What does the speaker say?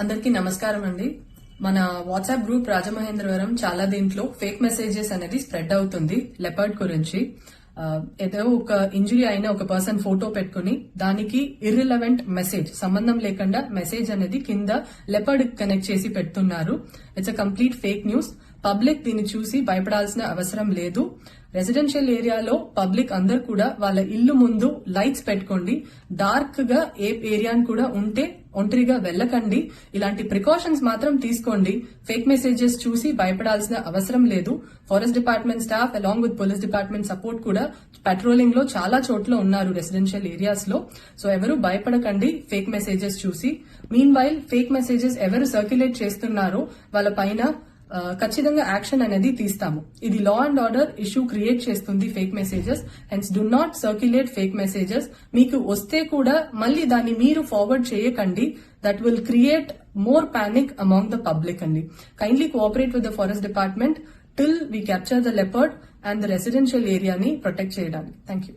అందరికీ నమస్కారం అండి. మన వాట్సాప్ గ్రూప్ రాజమహేంద్రవరం చాలా దీంట్లో ఫేక్ మెసేజెస్ అనేది స్ప్రెడ్ అవుతుంది లెపర్డ్ గురించి. ఏదో ఒక ఇంజురీ అయిన ఒక పర్సన్ ఫోటో పెట్టుకుని దానికి ఇర్రిలవెంట్ మెసేజ్, సంబంధం లేకుండా మెసేజ్ అనేది కింద లెపర్డ్ కనెక్ట్ చేసి పెడుతున్నారు. It's a complete fake news. Public దీన్ని చూసి భయపడాల్సిన అవసరం లేదు. రెసిడెన్షియల్ ఏరియాలో పబ్లిక్ అందరు కూడా వాళ్ళ ఇల్లు ముందు లైట్స్ పెట్టుకోండి. డార్క్ గా ఏ ఏరియాని కూడా ఉంటే ఒంటరిగా వెళ్ళకండి. ఇలాంటి ప్రికాషన్స్ మాత్రం తీసుకోండి. ఫేక్ మెసేజెస్ చూసి భయపడాల్సిన అవసరం లేదు. Forest department staff along with police department support కూడా పెట్రోలింగ్ లో చాలా చోట్ల ఉన్నారు రెసిడెన్షియల్ ఏరియాస్ లో. సో ఎవరు భయపడకండి ఫేక్ మెసేజెస్ చూసి. మీన్ వైల్ ఫేక్ మెసేజెస్ ఎవరు సర్క్యులేట్ చేస్తున్నారో వాళ్ళ పైన ఖచ్చితంగా యాక్షన్ అనేది తీస్తాము. ఇది law and order issue create చేస్తుంది fake messages. Hence do not circulate fake messages. మీకు వస్తే కూడా మళ్ళీ దాన్ని మీరు ఫార్వర్డ్ చేయకండి. That will create more panic among the public అండి. Kindly cooperate with the forest department till we capture the leopard and the residential ఏరియాని protect చేయడానికి. Thank you.